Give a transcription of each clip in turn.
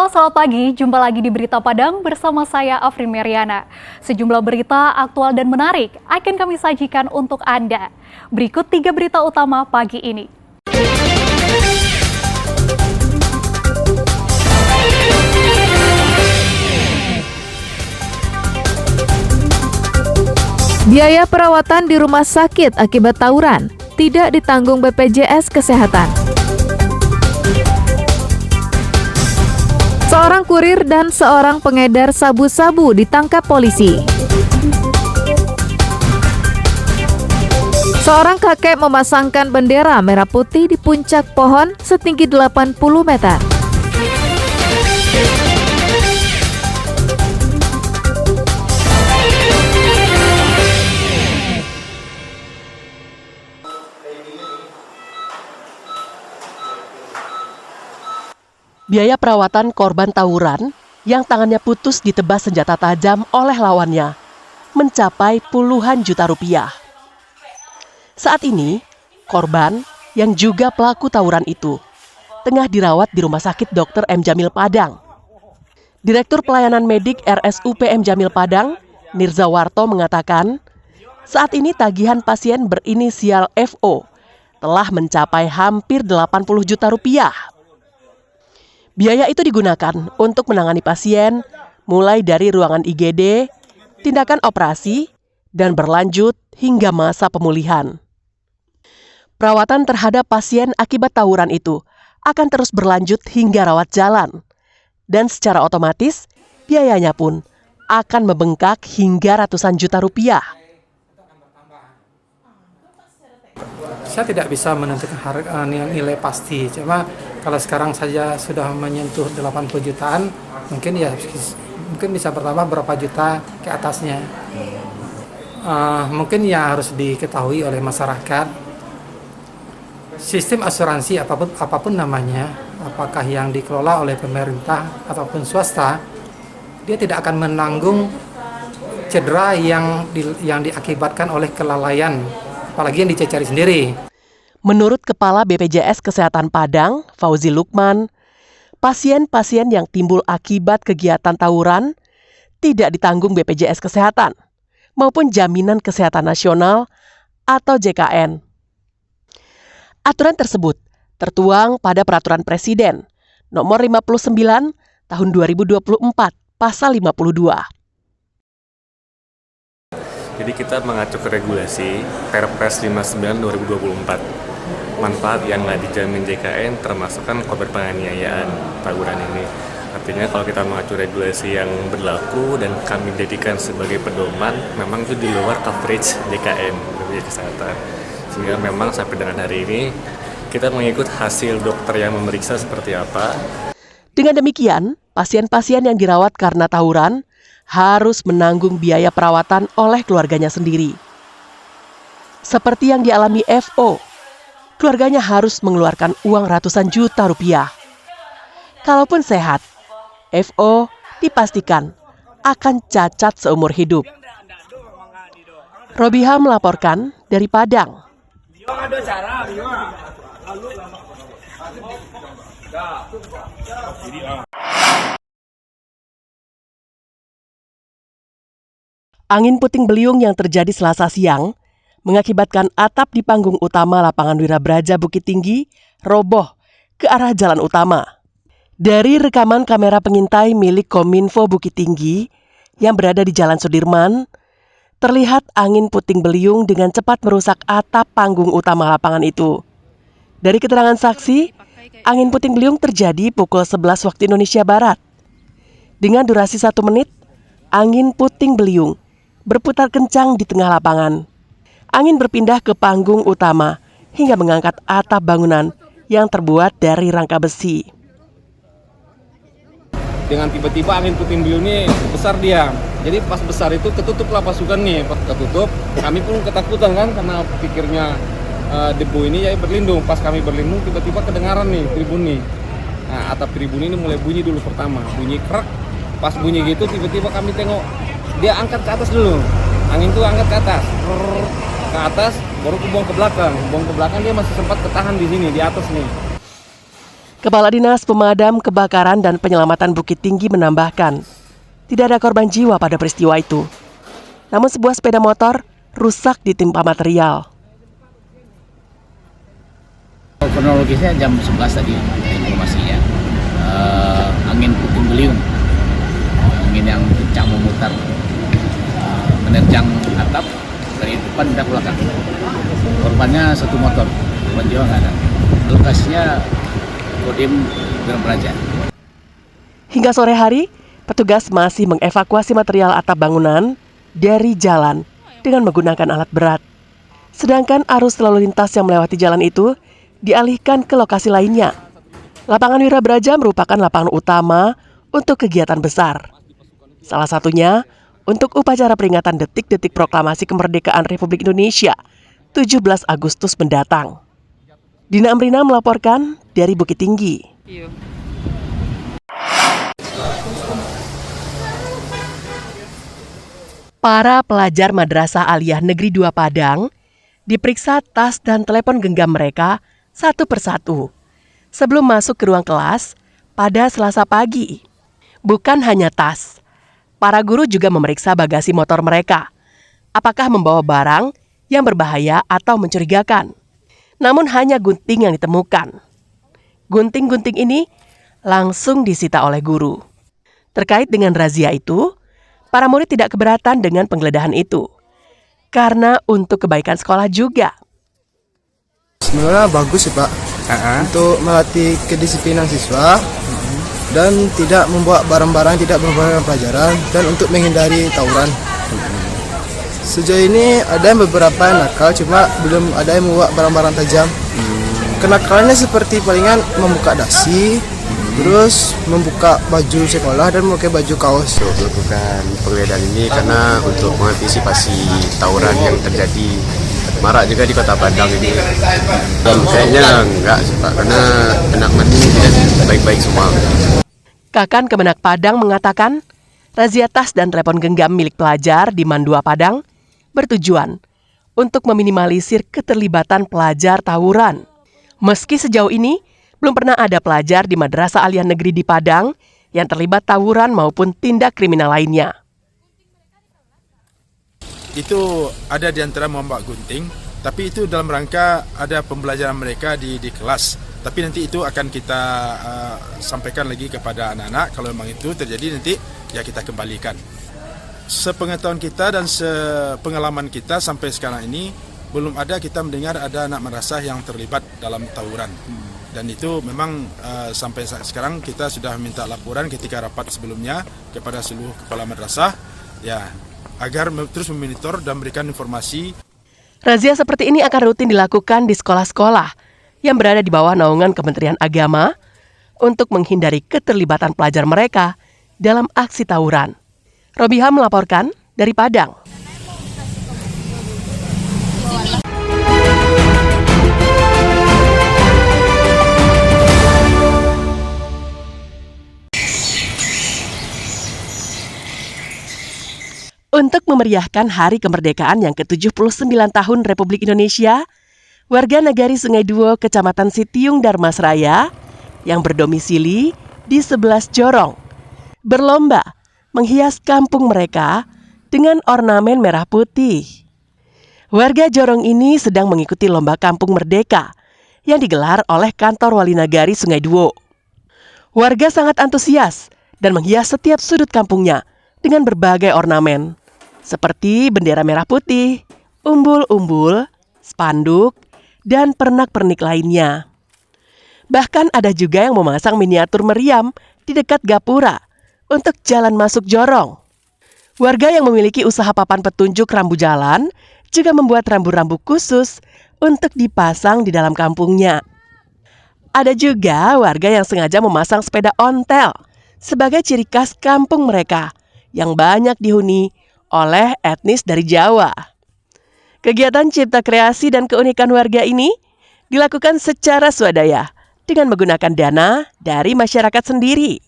Halo, selamat pagi. Jumpa lagi di Berita Padang bersama saya Afri Meriana. Sejumlah berita aktual dan menarik akan kami sajikan untuk Anda. Berikut 3 berita utama pagi ini. Biaya perawatan di rumah sakit akibat tawuran tidak ditanggung BPJS Kesehatan. Seorang kurir dan seorang pengedar sabu-sabu ditangkap polisi. Seorang kakek memasangkan bendera merah putih di puncak pohon setinggi 80 meter. Biaya perawatan korban tawuran yang tangannya putus ditebas senjata tajam oleh lawannya mencapai puluhan juta rupiah. Saat ini, korban yang juga pelaku tawuran itu tengah dirawat di Rumah Sakit Dr. M. Jamil Padang. Direktur Pelayanan Medik RSUP M. Jamil Padang, Nirza Warto mengatakan, saat ini tagihan pasien berinisial FO telah mencapai hampir 80 juta rupiah. Biaya itu digunakan untuk menangani pasien mulai dari ruangan IGD, tindakan operasi, dan berlanjut hingga masa pemulihan. Perawatan terhadap pasien akibat tawuran itu akan terus berlanjut hingga rawat jalan. Dan secara otomatis, biayanya pun akan membengkak hingga ratusan juta rupiah. Saya tidak bisa menentukan harga nilai pasti, cuma kalau sekarang saja sudah menyentuh 80 jutaan, mungkin bisa bertambah berapa juta ke atasnya. Mungkin ya harus diketahui oleh masyarakat, sistem asuransi apapun namanya, apakah yang dikelola oleh pemerintah ataupun swasta, dia tidak akan menanggung cedera yang diakibatkan oleh kelalaian, apalagi yang dicari sendiri. Menurut Kepala BPJS Kesehatan Padang, Fauzi Lukman, pasien-pasien yang timbul akibat kegiatan tawuran tidak ditanggung BPJS Kesehatan maupun Jaminan Kesehatan Nasional atau JKN. Aturan tersebut tertuang pada Peraturan Presiden Nomor 59 Tahun 2024, Pasal 52. Jadi kita mengacu ke regulasi Perpres 59 2024. Manfaat yang nggak dijamin JKN termasuk kan korban penganiayaan tawuran ini. Artinya kalau kita mengacu regulasi yang berlaku dan kami jadikan sebagai pedoman, memang itu di luar coverage JKN, BPJS Kesehatan. Sehingga memang sampai dengan hari ini kita mengikut hasil dokter yang memeriksa seperti apa. Dengan demikian, pasien-pasien yang dirawat karena tawuran harus menanggung biaya perawatan oleh keluarganya sendiri. Seperti yang dialami FO, keluarganya harus mengeluarkan uang ratusan juta rupiah. Kalaupun sehat, FO dipastikan akan cacat seumur hidup. Robiha melaporkan dari Padang. Angin puting beliung yang terjadi Selasa siang mengakibatkan atap di panggung utama lapangan Wirabraja Bukit Tinggi roboh ke arah jalan utama. Dari rekaman kamera pengintai milik Kominfo Bukit Tinggi yang berada di Jalan Sudirman, terlihat angin puting beliung dengan cepat merusak atap panggung utama lapangan itu. Dari keterangan saksi, angin puting beliung terjadi pukul 11 waktu Indonesia Barat. Dengan durasi 1 menit, angin puting beliung berputar kencang di tengah lapangan. Angin berpindah ke panggung utama hingga mengangkat atap bangunan yang terbuat dari rangka besi. Dengan tiba-tiba angin puting beliung ini besar dia. Jadi pas besar itu ketutuplah pasukan nih. Pas ketutup, kami pun ketakutan kan karena pikirnya debu ini ya berlindung. Pas kami berlindung tiba-tiba kedengaran nih tribun nih. Nah, atap tribun ini mulai bunyi dulu pertama. Bunyi krek. Pas bunyi gitu tiba-tiba kami tengok dia angkat ke atas dulu. Angin tuh angkat ke atas. Ke atas baru buang ke belakang. Buang ke belakang dia masih sempat ketahan di sini di atas nih. Kepala Dinas Pemadam Kebakaran dan Penyelamatan Bukit Tinggi menambahkan, tidak ada korban jiwa pada peristiwa itu. Namun sebuah sepeda motor rusak ditimpa material. Kronologisnya jam 11 tadi informasinya. Angin puting beliung, angin yang kencang memutar, menerjang atap dari depan dan belakang. Korbannya satu motor, korban jiwa nggak ada. Lokasinya Kodim Grand Praja. Hingga sore hari, petugas masih mengevakuasi material atap bangunan dari jalan dengan menggunakan alat berat. Sedangkan arus lalu lintas yang melewati jalan itu dialihkan ke lokasi lainnya. Lapangan Wirabraja merupakan lapangan utama untuk kegiatan besar. Salah satunya untuk upacara peringatan detik-detik proklamasi kemerdekaan Republik Indonesia 17 Agustus mendatang. Dina Amrina melaporkan dari Bukit Tinggi. Para pelajar Madrasah Aliyah Negeri 2 Padang diperiksa tas dan telepon genggam mereka satu persatu sebelum masuk ke ruang kelas pada Selasa pagi. Bukan hanya tas, para guru juga memeriksa bagasi motor mereka. Apakah membawa barang yang berbahaya atau mencurigakan? Namun hanya gunting yang ditemukan. Gunting-gunting ini langsung disita oleh guru. Terkait dengan razia itu, para murid tidak keberatan dengan penggeledahan itu. Karena untuk kebaikan sekolah juga. Sebenarnya bagus sih Pak, untuk melatih kedisiplinan siswa dan tidak membawa barang-barang tidak berbahaya pelajaran dan untuk menghindari tawuran. Sejauh ini ada beberapa yang nakal, cuma belum ada yang membawa barang-barang tajam. Kenakalannya seperti palingan membuka dasi, terus membuka baju sekolah dan memakai baju kaos. Melakukan penggeledahan ini karena untuk mengantisipasi tawuran yang terjadi marak juga di Kota Padang ini. Kayaknya enggak sih Pak, karena anak-anak ini tidak baik-baik semua. Kakan Kemenak Padang mengatakan, razia tas dan telepon genggam milik pelajar di Man 2 Padang bertujuan untuk meminimalisir keterlibatan pelajar tawuran. Meski sejauh ini belum pernah ada pelajar di Madrasah Aliyah Negeri di Padang yang terlibat tawuran maupun tindak kriminal lainnya. Itu ada di antara membawa gunting, tapi itu dalam rangka ada pembelajaran mereka di kelas. Tapi nanti itu akan kita sampaikan lagi kepada anak-anak. Kalau memang itu terjadi nanti ya kita kembalikan. Sepengetahuan kita dan sepengalaman kita sampai sekarang ini belum ada kita mendengar ada anak madrasah yang terlibat dalam tawuran. Dan itu memang sampai sekarang kita sudah minta laporan ketika rapat sebelumnya kepada seluruh kepala madrasah ya agar terus memonitor dan memberikan informasi. Razia seperti ini akan rutin dilakukan di sekolah-sekolah yang berada di bawah naungan Kementerian Agama untuk menghindari keterlibatan pelajar mereka dalam aksi tawuran. Robiha melaporkan dari Padang. Untuk memeriahkan Hari Kemerdekaan yang ke-79 tahun Republik Indonesia, warga Nagari Sungai Duo, Kecamatan Sitiung, Darmasraya, yang berdomisili di 11 Jorong, berlomba menghias kampung mereka dengan ornamen merah putih. Warga Jorong ini sedang mengikuti lomba Kampung Merdeka yang digelar oleh Kantor Wali Nagari Sungai Duo. Warga sangat antusias dan menghias setiap sudut kampungnya dengan berbagai ornamen, seperti bendera merah putih, umbul-umbul, spanduk, dan pernak-pernik lainnya. Bahkan ada juga yang memasang miniatur meriam di dekat gapura untuk jalan masuk Jorong. Warga yang memiliki usaha papan petunjuk rambu jalan juga membuat rambu-rambu khusus untuk dipasang di dalam kampungnya. Ada juga warga yang sengaja memasang sepeda ontel sebagai ciri khas kampung mereka yang banyak dihuni oleh etnis dari Jawa. Kegiatan cipta kreasi dan keunikan warga ini dilakukan secara swadaya dengan menggunakan dana dari masyarakat sendiri.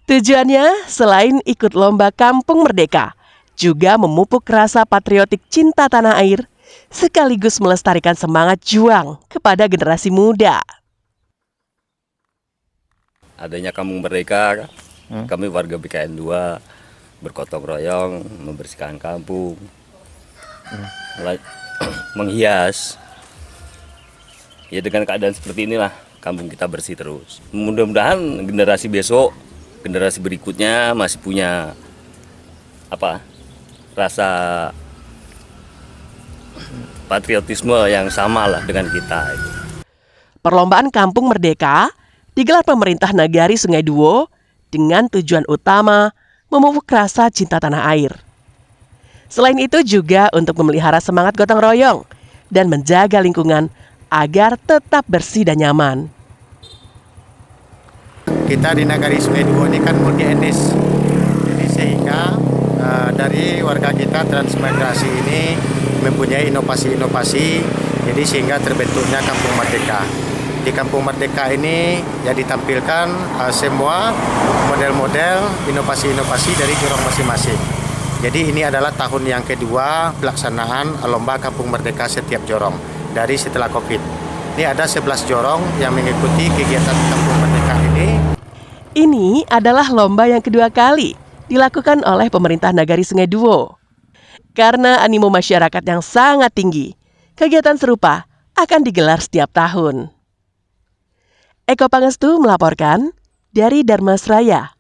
Tujuannya selain ikut lomba Kampung Merdeka, juga memupuk rasa patriotik cinta tanah air, sekaligus melestarikan semangat juang kepada generasi muda. adanya Kampung Merdeka, kami warga BKN 2 bergotong royong membersihkan kampung, menghias. Ya dengan keadaan seperti inilah kampung kita bersih terus. Mudah-mudahan generasi besok, generasi berikutnya masih punya rasa patriotisme yang sama lah dengan kita. Perlombaan Kampung Merdeka digelar pemerintah Nagari Sungai Duo dengan tujuan utama memupuk rasa cinta tanah air. Selain itu juga untuk memelihara semangat gotong royong dan menjaga lingkungan agar tetap bersih dan nyaman. Kita di Nagari Sungai Duo ini kan multi etnis, jadi sehingga dari warga kita transmigrasi ini mempunyai inovasi-inovasi, jadi sehingga terbentuknya Kampung Merdeka. Di Kampung Merdeka ini ya ditampilkan semua model-model inovasi-inovasi dari jorong masing-masing. Jadi ini adalah tahun yang kedua pelaksanaan lomba Kampung Merdeka setiap jorong dari setelah Covid. Ini ada 11 jorong yang mengikuti kegiatan Kampung Merdeka ini. Ini adalah lomba yang kedua kali dilakukan oleh pemerintah Nagari Sungai Duo. Karena animo masyarakat yang sangat tinggi, kegiatan serupa akan digelar setiap tahun. Eko Pangestu melaporkan dari Darmasraya.